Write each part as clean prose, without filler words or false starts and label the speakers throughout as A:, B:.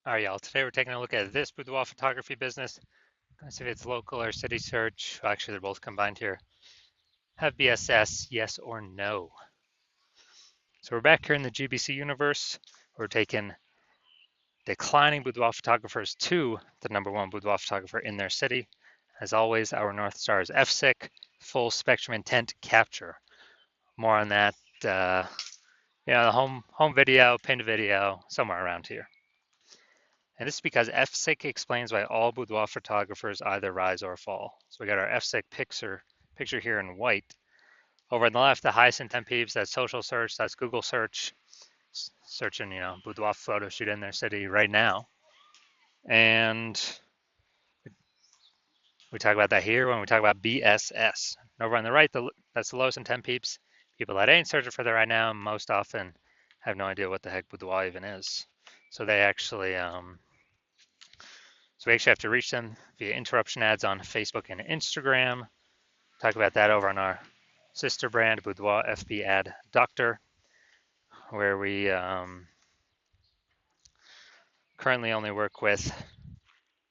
A: All right, y'all. Today we're taking a look at this boudoir photography business. Let's see if it's local or city search. Well, actually, they're both combined here. Have BSS, yes or no? So we're back here in the GBC universe. We're taking declining boudoir photographers to the #1 boudoir photographer in their city. As always, our North Star is FSIC, full spectrum intent capture. More on that, the home video, pinned video, somewhere around here. And this is because FSIC explains why all boudoir photographers either rise or fall. So we got our FSIC picture here in white. Over on the left, the highest intent peeps, that's social search, that's Google search, searching, boudoir photo shoot in their city right now. And we talk about that here when we talk about BSS. And over on the right, that's the lowest intent peeps. People that ain't searching for that right now most often have no idea what the heck boudoir even is. So they actually So we actually have to reach them via interruption ads on Facebook and Instagram. Talk about that over on our sister brand, Boudoir FB Ad Doctor, where we currently only work with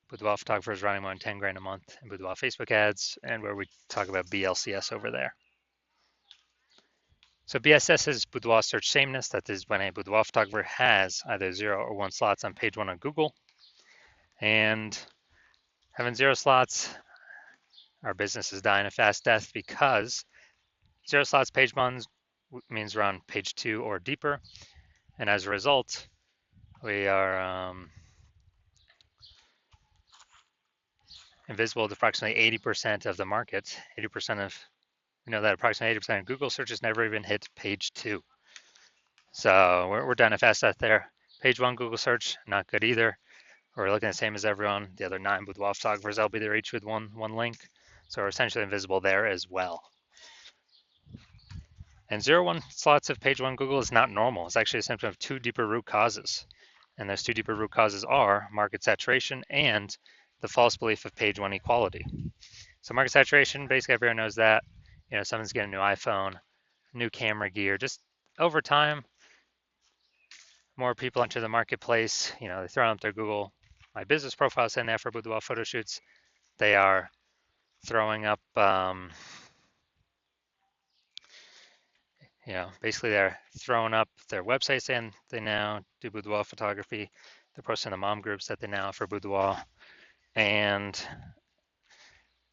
A: boudoir photographers running more than 10 grand a month in boudoir Facebook ads, and where we talk about BLCS over there. So BSS is boudoir search sameness. That is when a boudoir photographer has either 0 or 1 slots on page 1 on Google. And having 0 slots, our business is dying a fast death because 0 slots page 1 means we're on page 2 or deeper. And as a result, we are invisible to approximately 80% of the market. 80% of, we know that approximately 80% of Google searches never even hit page 2. So we're done a fast death there. Page 1 Google search, not good either. We're looking the same as everyone. The other 9 boudoir photographers, they'll be there each with one link. So we're essentially invisible there as well. And 0-1 slots of page 1 Google is not normal. It's actually a symptom of 2 deeper root causes. And those 2 deeper root causes are market saturation and the false belief of page 1 equality. So market saturation, basically everyone knows that. Someone's getting a new iPhone, new camera gear. Just over time, more people enter the marketplace. They throw up their Google My Business profile saying that for boudoir photo shoots. They are throwing up basically they're throwing up their website saying they now do boudoir photography. They're posting the mom groups that they now offer boudoir. And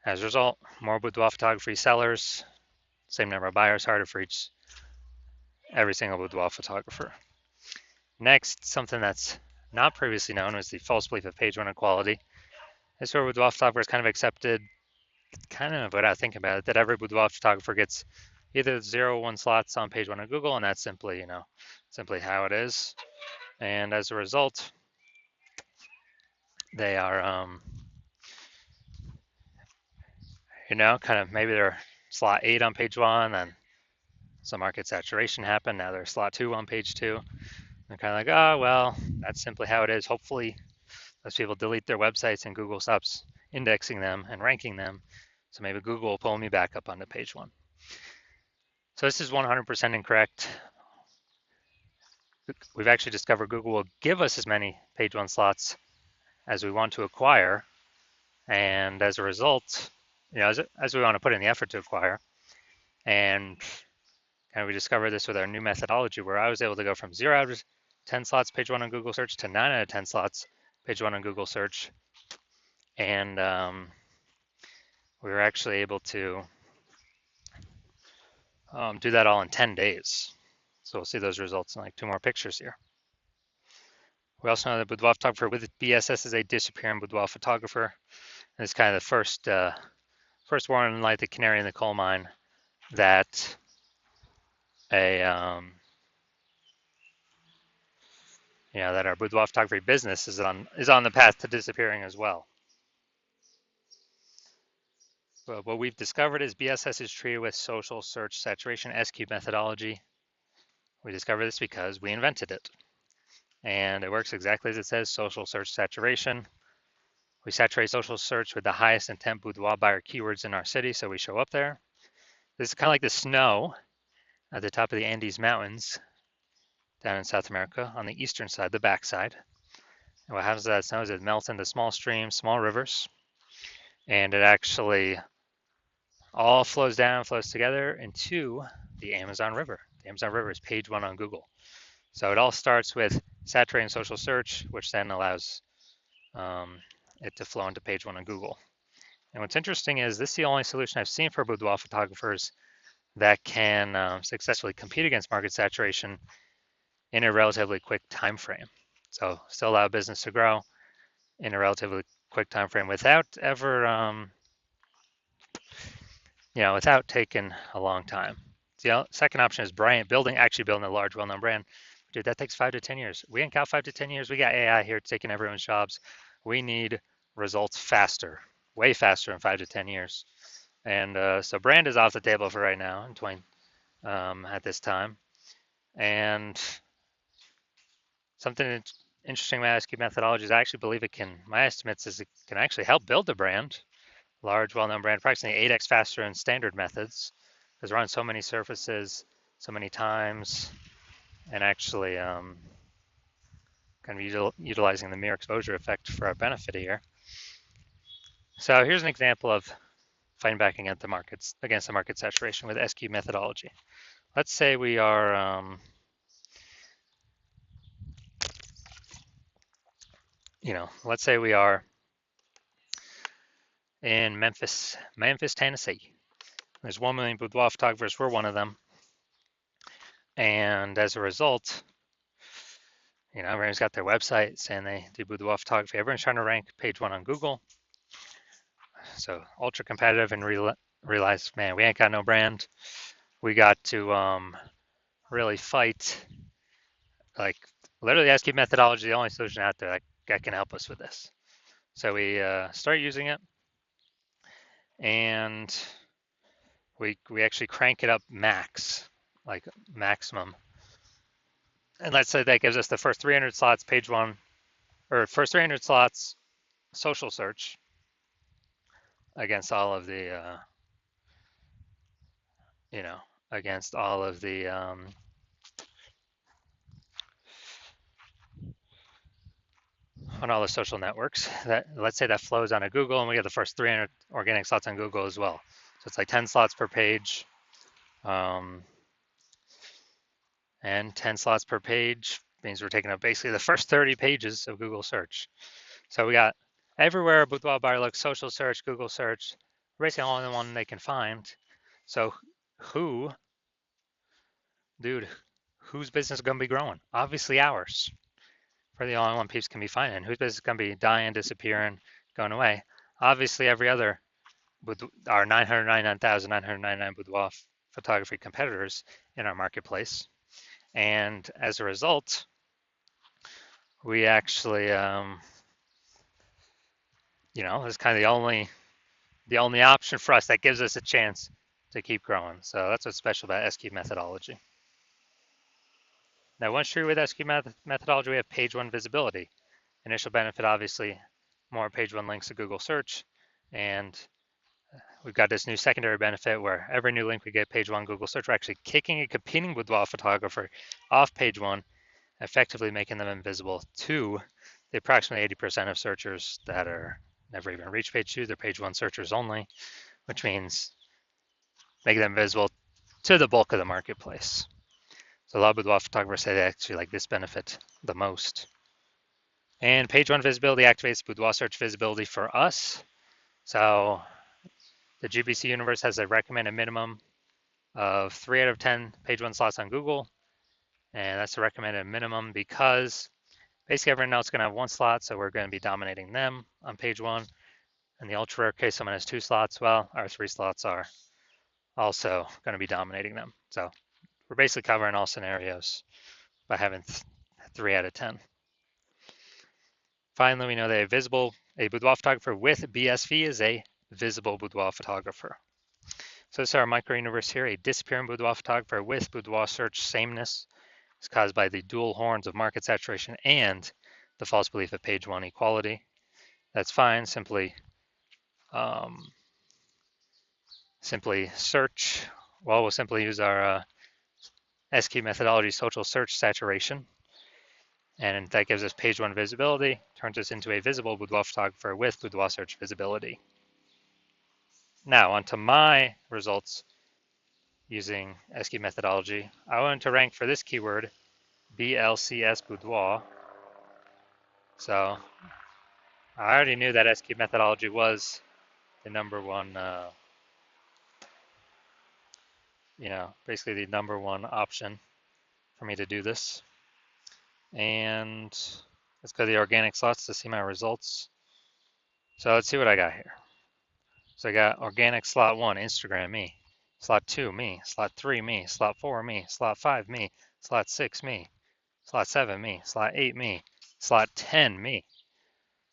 A: as a result, more boudoir photography sellers, same number of buyers, harder for every single boudoir photographer. Next, something that's not previously known was the false belief of page 1 equality. This is where boudoir photographers kind of accepted, kind of without thinking about it, that every boudoir photographer gets either 0 or 1 slots on page 1 of Google, and that's simply, simply how it is. And as a result, they are, kind of maybe they're slot 8 on page 1, and some market saturation happened. Now they're slot 2 on page 2. They're kind of like, oh, well, that's simply how it is. Hopefully, those people delete their websites and Google stops indexing them and ranking them. So maybe Google will pull me back up onto page 1. So this is 100% incorrect. We've actually discovered Google will give us as many page 1 slots as we want to acquire. And as a result, as we want to put in the effort to acquire. And we discovered this with our new methodology where I was able to go from 0 out of 10 slots page 1 on Google search to 9 out of 10 slots page 1 on Google search. And we were actually able to do that all in 10 days. So we'll see those results in like 2 more pictures here. We also know that boudoir photographer with BSS is a disappearing boudoir photographer. And it's kind of the first warning light, the canary in the coal mine, that that our boudoir photography business is on the path to disappearing as well. But what we've discovered is BSS is treated with social search saturation SQ methodology. We discovered this because we invented it. And it works exactly as it says, social search saturation. We saturate social search with the highest intent boudoir buyer keywords in our city, so we show up there. This is kind of like the snow at the top of the Andes Mountains down in South America on the eastern side, the backside. And what happens to that snow is it melts into small streams, small rivers, and it actually all flows down, flows together into the Amazon River. The Amazon River is page one on Google. So it all starts with saturating social search, which then allows it to flow into page one on Google. And what's interesting is this is the only solution I've seen for boudoir photographers that can successfully compete against market saturation in a relatively quick time frame. So still allow business to grow in a relatively quick time frame without ever without taking a long time. The second option is building a large, well-known brand. Dude, that takes 5 to 10 years. We ain't got 5 to 10 years. We got AI here taking everyone's jobs. We need results faster, way faster in 5 to 10 years. And so brand is off the table for right now at this time. And something interesting about SQ methodology is I actually believe my estimates is it can actually help build a brand, large, well-known brand, approximately 8x faster than standard methods, because we're on so many surfaces, so many times, and actually kind of utilizing the mere exposure effect for our benefit here. So here's an example of fighting back against the market saturation with SQ methodology. Let's say we are let's say we are in Memphis, Tennessee. There's 1 million boudoir photographers. We're one of them. And as a result, everyone's got their website saying they do boudoir photography. Everyone's trying to rank page one on Google. So ultra competitive, and realize, man, we ain't got no brand. We got to really fight. Like literally, SQ methodology is the only solution out there that can help us with this. So we start using it, and we actually crank it up like maximum. And let's say that gives us the first 300 slots page one, or first 300 slots social search against all of the against all of the on all the social networks. That, let's say that flows onto Google, and we get the first 300 organic slots on Google as well. So it's like 10 slots per page, and 10 slots per page means we're taking up basically the first 30 pages of Google search. So we got everywhere a boudoir buyer looks: social search, Google search, basically all in the one they can find. So whose business is going to be growing? Obviously ours. For the all-in-one peeps can be finding. Whose business is going to be dying, disappearing, going away? Obviously every other with our 999,999 boudoir photography competitors in our marketplace. And as a result, we actually, it's kind of the only option for us that gives us a chance to keep growing. So that's what's special about SQ methodology. Now, once you're with SQ methodology, we have page one visibility. Initial benefit, obviously, more page one links to Google search. And we've got this new secondary benefit where every new link we get page one Google search, we're actually kicking a competing boudoir photographer off page one, effectively making them invisible to the approximately 80% of searchers that are never even reached page two. They're page one searchers only, which means making them visible to the bulk of the marketplace. So a lot of boudoir photographers say they actually like this benefit the most. And page one visibility activates boudoir search visibility for us. So the GBC universe has a recommended minimum of 3 out of 10 page one slots on Google. And that's a recommended minimum because basically everyone else is going to have one slot, so we're going to be dominating them on page one. In the ultra rare case, someone has 2 slots. Well, our 3 slots are also going to be dominating them. So we're basically covering all scenarios by having 3 out of 10. Finally, we know that a boudoir photographer with BSV is a visible boudoir photographer. So this is our micro universe here. A disappearing boudoir photographer with boudoir search sameness is caused by the dual horns of market saturation and the false belief of page one equality. That's fine. Simply search. Well, we'll simply use our SQ methodology social search saturation. And that gives us page one visibility, turns us into a visible boudoir photographer with boudoir search visibility. Now onto my results using SQ methodology. I wanted to rank for this keyword, BLCS boudoir. So I already knew that SQ methodology was the number one, basically the number one option for me to do this. And let's go to the organic slots to see my results. So let's see what I got here. So I got organic slot 1, Instagram, me. Slot 2, me. Slot 3, me. Slot 4, me. Slot 5, me. Slot 6, me. Slot 7, me. Slot 8, me. Slot 10, me.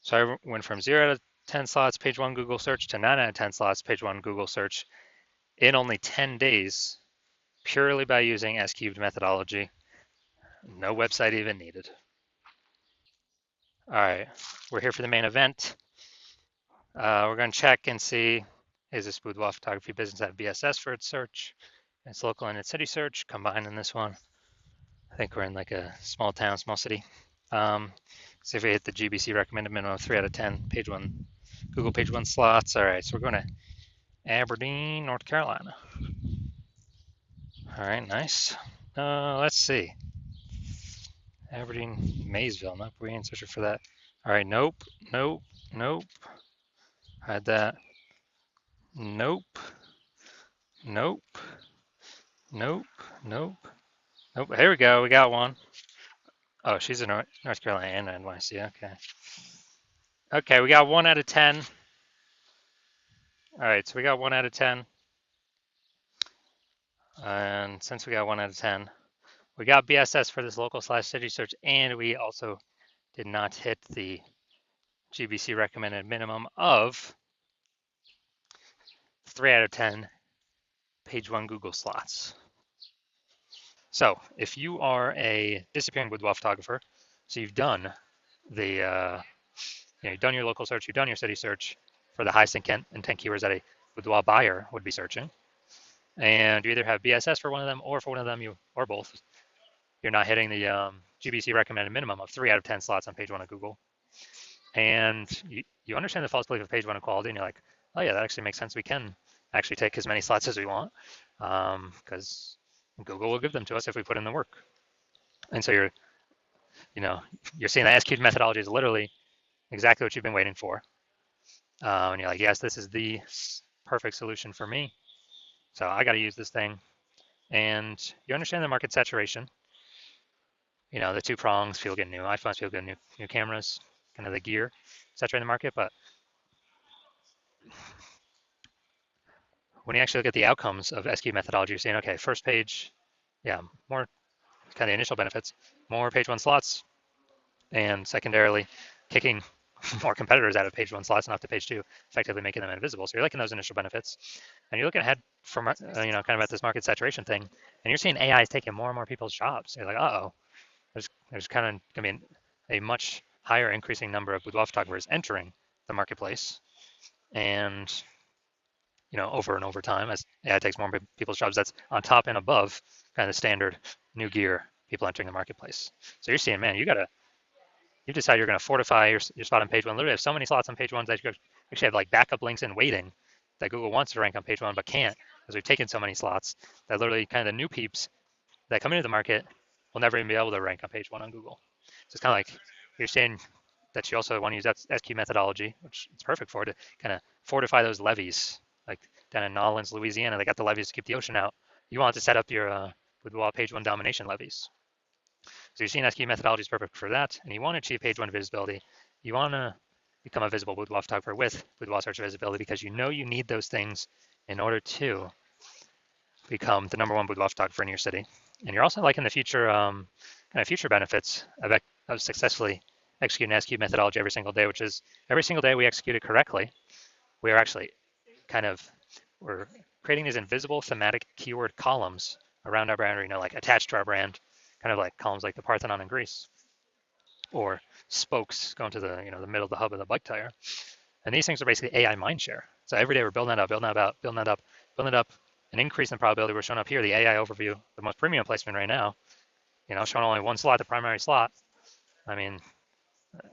A: So I went from 0 out of 10 slots, page 1 Google search, to 9 out of 10 slots, page 1 Google search in only 10 days, purely by using S-cubed methodology. No website even needed. All right, we're here for the main event. We're going to check and see, is this boudoir photography business have BSS for its search? It's local and its city search combined in this one. I think we're in like a small town, small city. See if we hit the GBC recommended minimum of 3 out of 10 page 1, Google page 1 slots. All right, so we're going to Aberdeen, North Carolina. All right, nice. Let's see. Aberdeen, Maysville. Nope, we ain't searching for that. All right, nope. Had that. Nope. Here we go. We got one. Oh, she's in North Carolina and NYC. Okay. Okay, we got 1 out of 10. All right, so we got 1 out of 10. And since we got 1 out of 10, we got BSS for this local/city search, and we also did not hit the GBC recommended minimum of 3 out of 10 page 1 Google slots. So if you are a disappearing boudoir photographer, so you've done you've done your local search, you've done your city search for the highest intent keywords that a boudoir buyer would be searching, and you either have BSS for one of them, or for one of them, or both, you're not hitting the GBC recommended minimum of 3 out of 10 slots on page 1 of Google, and you understand the false belief of page 1 equality, and you're like, oh yeah, that actually makes sense. We can actually take as many slots as we want, because Google will give them to us if we put in the work. And so you're seeing that SQ methodology is literally exactly what you've been waiting for. And you're like, yes, this is the perfect solution for me. So I got to use this thing. And you understand the market saturation. The 2 prongs, people get new iPhones, people get new cameras, kind of the gear saturating the market. But when you actually look at the outcomes of SQ methodology, you're saying, okay, first page, more kind of initial benefits, more page 1 slots, and secondarily, kicking more competitors out of page 1 slots and off to page 2, effectively making them invisible. So you're liking those initial benefits, and you're looking ahead from kind of at this market saturation thing, and you're seeing AI is taking more and more people's jobs. You're like, uh-oh, there's kind of going to be a much higher increasing number of boudoir photographers entering the marketplace, and over and over time, as AI takes more people's jobs, that's on top and above kind of the standard new gear people entering the marketplace. So you're seeing, man, you decide you're going to fortify your spot on page 1. Literally have so many slots on page 1 that you actually have like backup links in waiting that Google wants to rank on page 1 but can't, because we've taken so many slots that literally kind of the new peeps that come into the market will never even be able to rank on page 1 on Google. So it's kind of like you're saying that you also want to use SQ methodology, which it's perfect for, to kind of fortify those levees. Like down in Nolens, Louisiana, they got the levees to keep the ocean out. You want to set up your boudoir page 1 domination levees. So you're seeing SQ methodology is perfect for that, and you want to achieve page 1 visibility. You want to become a visible boudoir photographer with boudoir search visibility, because you need those things in order to become the number 1 boudoir photographer in your city. And you're also liking the future kind of future benefits of successfully executing SQ methodology every single day, which is every single day we execute it correctly, we are actually we're creating these invisible thematic keyword columns around our brand, or like attached to our brand, kind of like columns like the Parthenon in Greece, or spokes going to the the middle of the hub of the bike tire. And these things are basically AI mindshare. So every day we're building that up, an increase in the probability. We're showing up here the AI overview, the most premium placement right now, showing only 1 slot, the primary slot. I mean,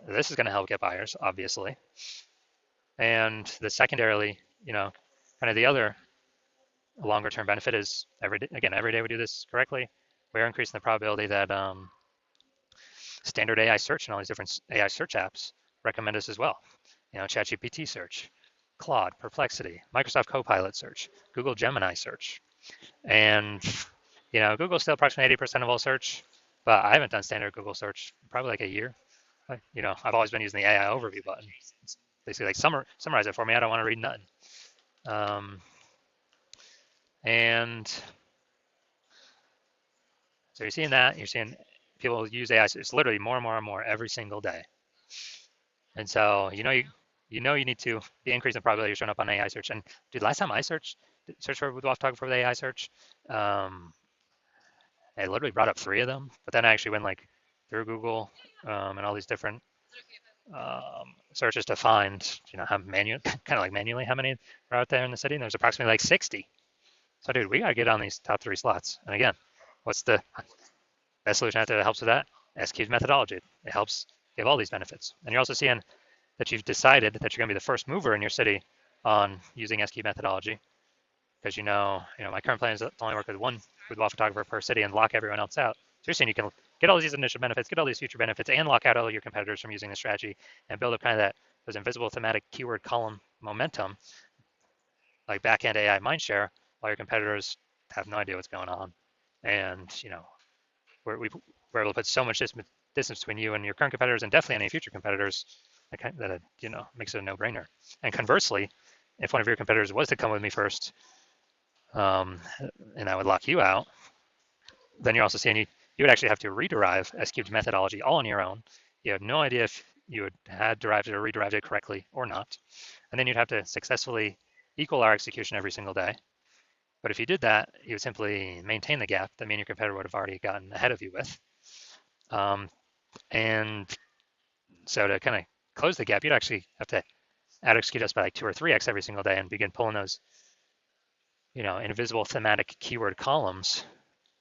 A: this is going to help get buyers, obviously. And the secondarily, kind of the other longer term benefit is every day we do this correctly, we're increasing the probability that standard AI search and all these different AI search apps recommend us as well. ChatGPT search, Claude, Perplexity, Microsoft Copilot search, Google Gemini search. And, Google's still approximately 80% of all search, but I haven't done standard Google search probably like a year. I've always been using the AI overview button. It's basically like summarize it for me. I don't want to read nothing. And so you're seeing that. You're seeing people use AI. It's literally more and more and more every single day. And so you need to be increasing the probability you're showing up on AI search. And dude, last time I search for boudoir photographer with AI search, I literally brought up 3 of them. But then I actually went like through Google and all these different searches to find how kind of like manually how many are out there in the city. And there's approximately like 60. So dude, we gotta get on these top 3 slots. And again, what's the best solution out there that helps with that? S-Cube's methodology. It helps give all these benefits. And you're also seeing that you've decided that you're going to be the first mover in your city on using S-Cube methodology, because my current plan is to only work with one boudoir photographer per city and lock everyone else out. So you're saying you can get all these initial benefits, get all these future benefits, and lock out all your competitors from using this strategy and build up kind of those invisible thematic keyword column momentum, like backend AI mindshare, while your competitors have no idea what's going on. And we're able to put so much distance between you and your current competitors, and definitely any future competitors, that it makes it a no-brainer. And conversely, if one of your competitors was to come with me first, and I would lock you out, then you're also saying you would actually have to rederive S-Cube's methodology all on your own. You have no idea if you had derived it or rederived it correctly or not. And then you'd have to successfully equal our execution every single day. But if you did that, you would simply maintain the gap that me and your competitor would have already gotten ahead of you with. And so to kind of close the gap, you'd actually have to out execute us by like 2 or 3x every single day and begin pulling those, invisible thematic keyword columns,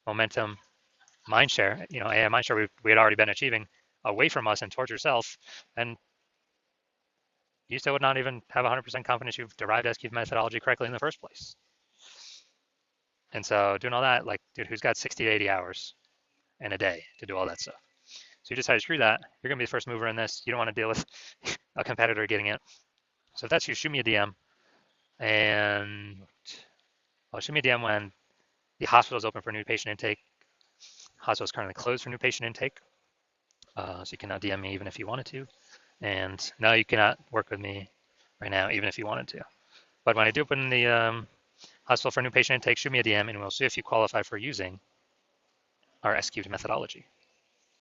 A: momentum, mindshare, AI mindshare we had already been achieving away from us and towards yourself. And you still would not even have 100% confidence you've derived S-Cube methodology correctly in the first place. And so doing all that, like, dude, who's got 60 to 80 hours in a day to do all that stuff? So you decide, screw that. You're going to be the first mover in this. You don't want to deal with a competitor getting it. So if that's you, shoot me a DM. And shoot me a DM when the hospital is open for new patient intake. Hospital is currently closed for new patient intake. So you cannot DM me even if you wanted to. And no, you cannot work with me right now, even if you wanted to. But when I do open the hospital for new patient intake, shoot me a DM and we'll see if you qualify for using our S-Cubed methodology.